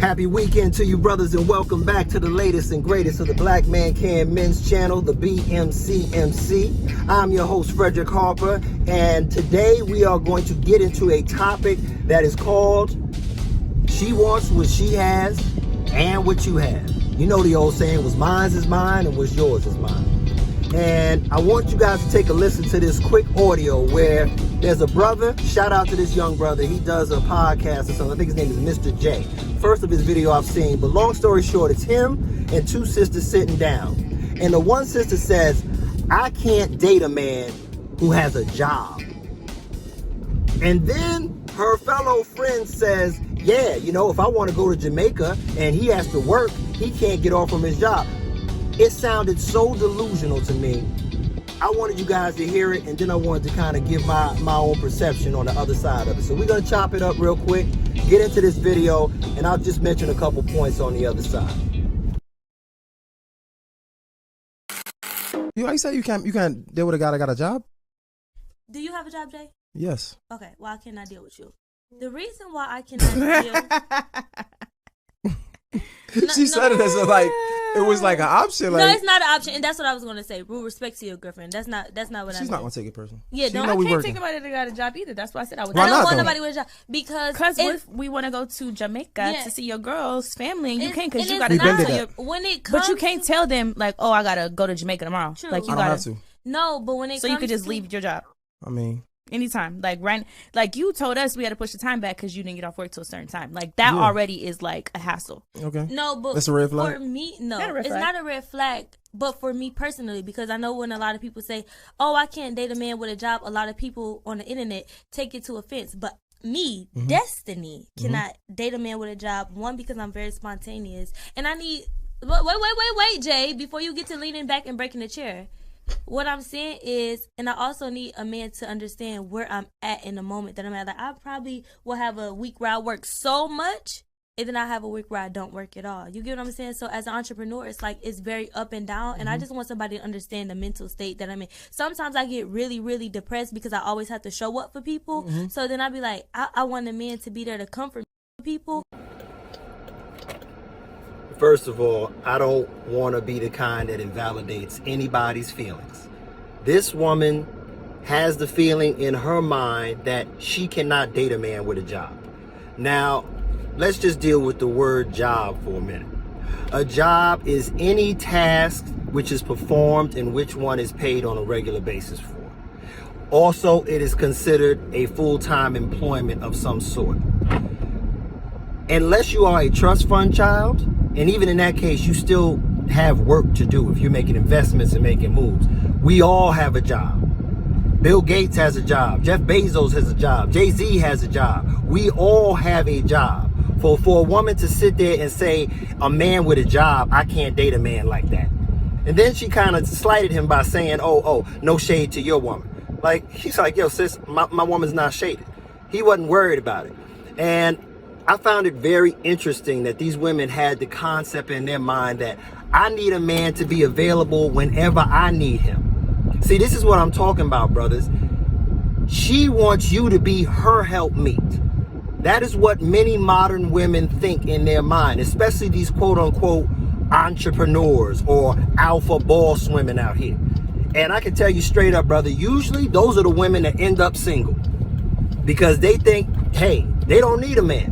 Happy weekend to you, brothers, and welcome back to the latest and greatest of the BlackManCan men's channel, the BMCMC. I'm your host, Frederick Harper, and today we are going to get into a topic that is called She Wants What She Has and What You Have. You know the old saying, what's mine is mine and what's yours is mine. And I want you guys to take a listen to this quick audio where there's a brother, shout out to this young brother, he does a podcast or something, I think his name is Mr. J. First of his video I've seen, but long story short, it's him and two sisters sitting down. And the one sister says, I can't date a man who has a job. And then her fellow friend says, yeah, you know, if I want to go to Jamaica and he has to work, he can't get off from his job. It sounded so delusional to me. I wanted you guys to hear it, and then I wanted to kind of give my own perception on the other side of it. So we're going to chop it up real quick, get into this video, and I'll just mention a couple points on the other side. You say you can't deal with a guy that got a job? Do you have a job, Jay? Yes. Okay, well, I cannot deal with you. The reason why I cannot deal... She said it as like it was like an option. Like, no, it's not an option, and that's what I was going to say. With respect to your girlfriend, that's not what I mean. She's not going to take it personal. Yeah, she don't. know I we can't working. take nobody that got a job either. That's why I said I would. I don't not, want though? nobody with a job because what if we want to go to Jamaica to see your girl's family and you can't because you got to been go to to your. When it comes, But you can't tell them like, oh, I gotta go to Jamaica tomorrow. True. Like you I don't have gotta. to. No, but when it So comes you could just to, leave your job I mean, anytime. Like you told us we had to push the time back because you didn't get off work till a certain time. Like that Yeah. already is like a hassle. okay. No, but That's a red flag? for me, no, Not a red it's flag. not a red flag. But for me personally, because I know when a lot of people say, "Oh, I can't date a man with a job," a lot of people on the internet take it to offense. But me, Destiny, cannot date a man with a job. One, because I'm very spontaneous, and I need. Wait, Jay, before you get to leaning back and breaking the chair. What I'm saying is, and I also need a man to understand where I'm at in the moment that I'm at. Like, I probably will have a week where I work so much, and then I have a week where I don't work at all. You get what I'm saying? So as an entrepreneur, it's like it's very up and down, and I just want somebody to understand the mental state that I'm in. Sometimes I get really, really depressed because I always have to show up for people. So then I'll be like, I want a man to be there to comfort people. First of all, I don't want to be the kind that invalidates anybody's feelings. This woman has the feeling in her mind that she cannot date a man with a job. Now, let's just deal with the word job for a minute. A job is any task which is performed and which one is paid on a regular basis for. Also, it is considered a full-time employment of some sort. Unless you are a trust fund child, and even in that case, you still have work to do if you're making investments and making moves. We all have a job. Bill Gates has a job. Jeff Bezos has a job. Jay-Z has a job. We all have a job. For a woman to sit there and say, a man with a job, I can't date a man like that. And then she kind of slighted him by saying, oh, no shade to your woman. Like, he's like, yo, sis, my woman's not shaded. He wasn't worried about it. And I found it very interesting that these women had the concept in their mind that I need a man to be available whenever I need him. See, this is what I'm talking about, brothers. She wants you to be her helpmeet. That is what many modern women think in their mind, especially these quote-unquote entrepreneurs or alpha boss women out here. And I can tell you straight up, brother, usually those are the women that end up single because they think, hey, they don't need a man.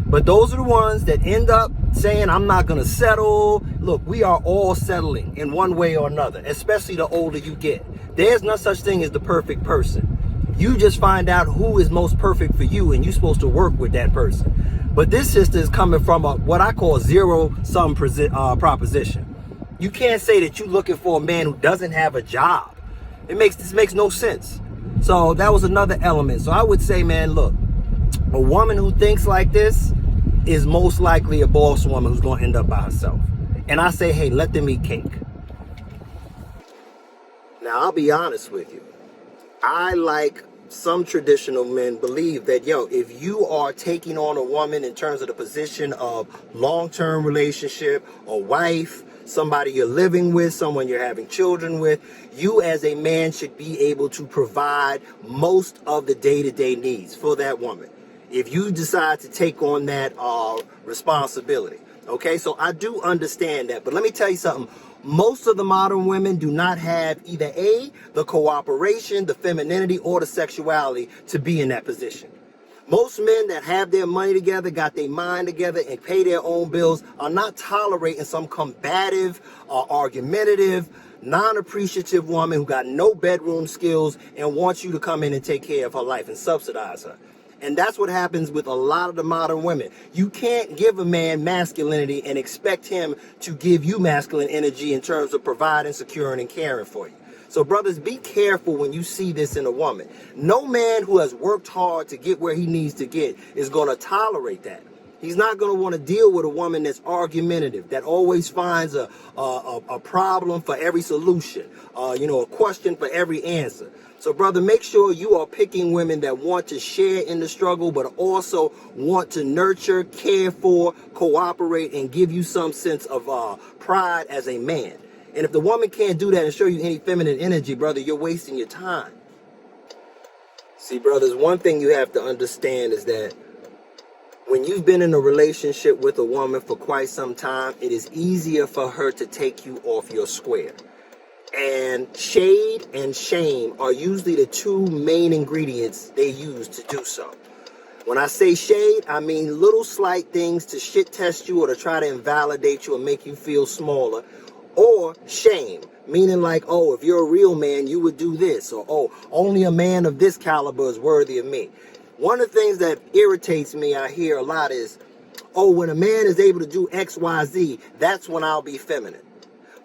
But those are the ones that end up saying, I'm not going to settle. Look, we are all settling in one way or another, especially the older you get. There's no such thing as the perfect person. You just find out who is most perfect for you, and you're supposed to work with that person. But this sister is coming from what I call zero-sum proposition. You can't say that you're looking for a man who doesn't have a job. This makes no sense. So that was another element. So I would say, man, look, a woman who thinks like this is most likely a boss woman who's going to end up by herself. And I say, hey, let them eat cake. Now, I'll be honest with you. I, like some traditional men, believe that, yo, if you are taking on a woman in terms of the position of long-term relationship, a wife, somebody you're living with, someone you're having children with, you as a man should be able to provide most of the day-to-day needs for that woman. if you decide to take on that responsibility. Okay, so I do understand that, but let me tell you something. Most of the modern women do not have either the cooperation, the femininity, or the sexuality to be in that position. Most men that have their money together, got their mind together, and pay their own bills are not tolerating some combative, argumentative, non-appreciative woman who got no bedroom skills and wants you to come in and take care of her life and subsidize her. And that's what happens with a lot of the modern women. You can't give a man masculinity and expect him to give you masculine energy in terms of providing, securing, and caring for you. So brothers, be careful when you see this in a woman. No man who has worked hard to get where he needs to get is going to tolerate that. He's not going to want to deal with a woman that's argumentative, that always finds a problem for every solution, a question for every answer. So brother, make sure you are picking women that want to share in the struggle, but also want to nurture, care for, cooperate, and give you some sense of pride as a man. And if the woman can't do that and show you any feminine energy, brother, you're wasting your time. See, brothers, one thing you have to understand is that when you've been in a relationship with a woman for quite some time, it is easier for her to take you off your square. And shade and shame are usually the two main ingredients they use to do so. When I say shade, I mean little slight things to shit test you or to try to invalidate you or make you feel smaller. Or shame, meaning like, oh, if you're a real man, you would do this. Or, oh, only a man of this caliber is worthy of me. One of the things that irritates me, I hear a lot is, oh, when a man is able to do X, Y, Z, that's when I'll be feminine.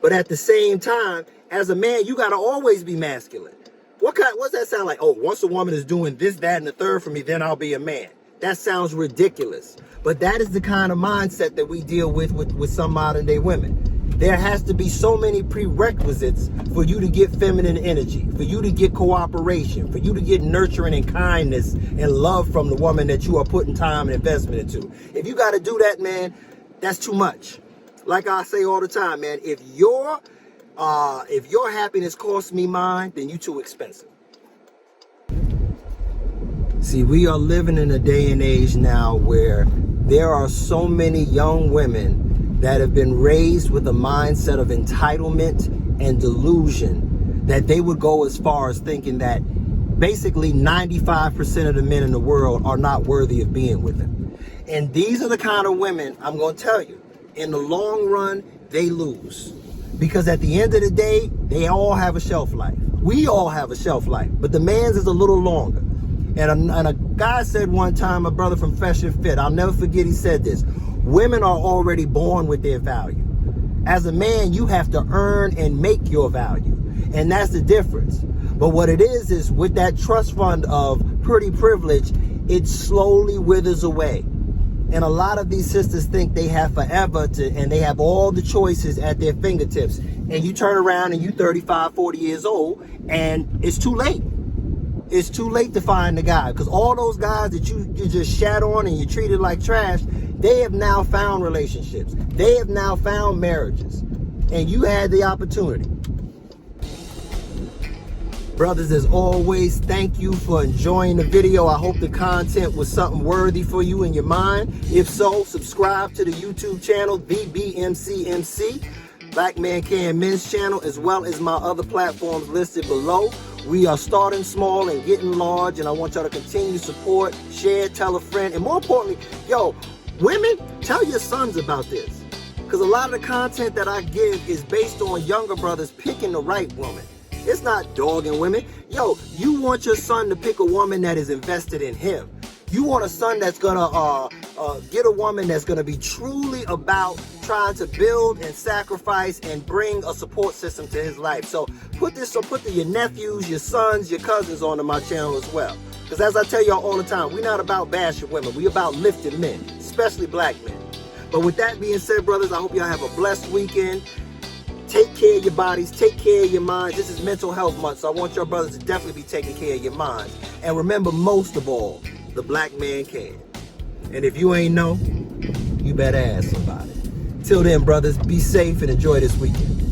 But at the same time, as a man, you got to always be masculine. What's that sound like? Oh, once a woman is doing this, that, and the third for me, then I'll be a man. That sounds ridiculous. But that is the kind of mindset that we deal with some modern day women. There has to be so many prerequisites for you to get feminine energy, for you to get cooperation, for you to get nurturing and kindness and love from the woman that you are putting time and investment into. If you got to do that, man, that's too much. Like I say all the time, man, if your happiness costs me mine, then you too expensive. See, we are living in a day and age now where there are so many young women that have been raised with a mindset of entitlement and delusion that they would go as far as thinking that basically 95% of the men in the world are not worthy of being with them. And these are the kind of women, I'm going to tell you, in the long run, they lose. Because at the end of the day, they all have a shelf life. We all have a shelf life, but the man's is a little longer. And a guy said one time, a brother from Fresh and Fit, I'll never forget, he said this: women are already born with their value. As a man, you have to earn and make your value. And that's the difference. But what it is with that trust fund of pretty privilege, it slowly withers away. And a lot of these sisters think they have forever and they have all the choices at their fingertips. And you turn around and you're 35, 40 years old, and it's too late. It's too late to find the guy, because all those guys that you just shat on and you treated like trash, they have now found relationships. They have now found marriages. And you had the opportunity. Brothers, as always, thank you for enjoying the video. I hope the content was something worthy for you in your mind. If so, subscribe to the YouTube channel, the BMCMC, BlackManCan Men's channel, as well as my other platforms listed below. We are starting small and getting large, and I want y'all to continue to support, share, tell a friend, and more importantly, women, tell your sons about this. Because a lot of the content that I give is based on younger brothers picking the right woman. It's not dogging women. You want your son to pick a woman that is invested in him. You want a son that's gonna get a woman that's gonna be truly about trying to build and sacrifice and bring a support system to his life. So put your nephews, your sons, your cousins onto my channel as well. Because as I tell y'all all the time, we're not about bashing women. We're about lifting men, especially black men. But with that being said, brothers, I hope y'all have a blessed weekend. Take care of your bodies, take care of your minds. This is Mental Health Month, so I want your brothers to definitely be taking care of your minds. And remember, most of all, the black man can. And if you ain't know, you better ask somebody. Till then, brothers, be safe and enjoy this weekend.